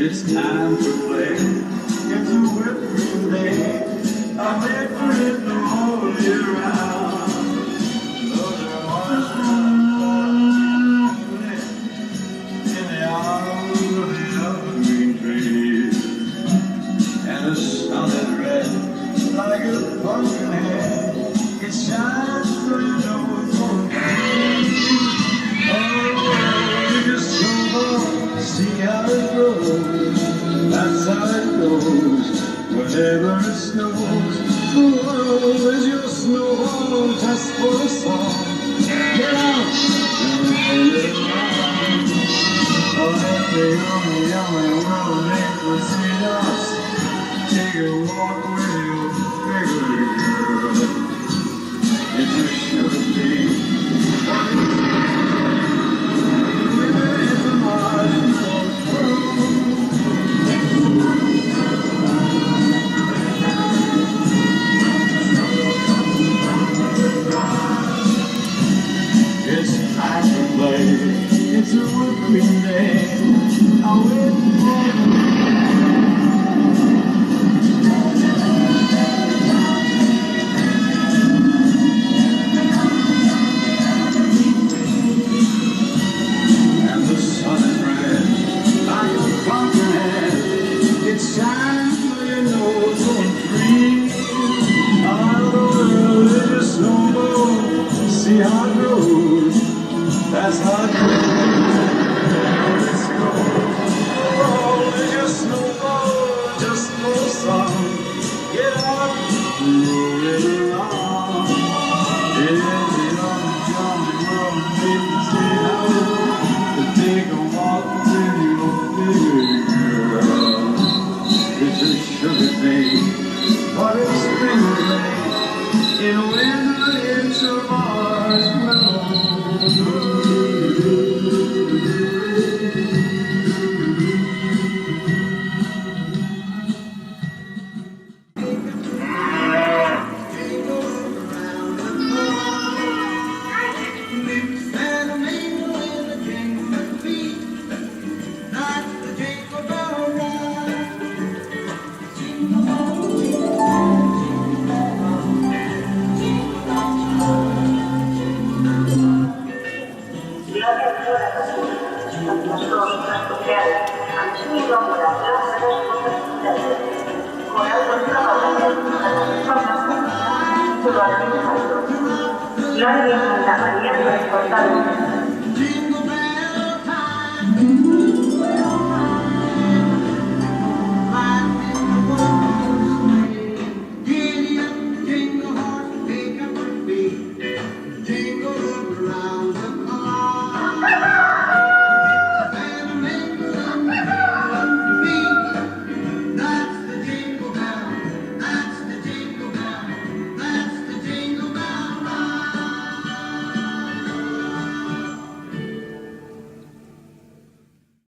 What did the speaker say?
It's time to play. It's a whipping day. I make for it the whole year round. Those are always in the arms of the evergreen trees. And the sun is red like a pumpkin head. It shines through your nose on see how it goes, that's how it goes, whenever it snows. The world is your snowball just for a song. Get out and play it around. Oh, every yummy world ain't the sweetest. Take a walk with your baby girl. It's a sure thing. It's a whipping day. I'll wait for and the sun is red like a pumpkin head. It shines through your nose on free. Out of the world is your snowball. See how it grows. That's how it goes. Let's go. Oh, there's your snowball just for the sun. Get out and roll it along. In the unjummy world, make the stay out. To take a walk with your baby girl. It's a sugar thing, but it's spring rain. In winter, it's a marshmallow. Gloria a Santa María, por el portal.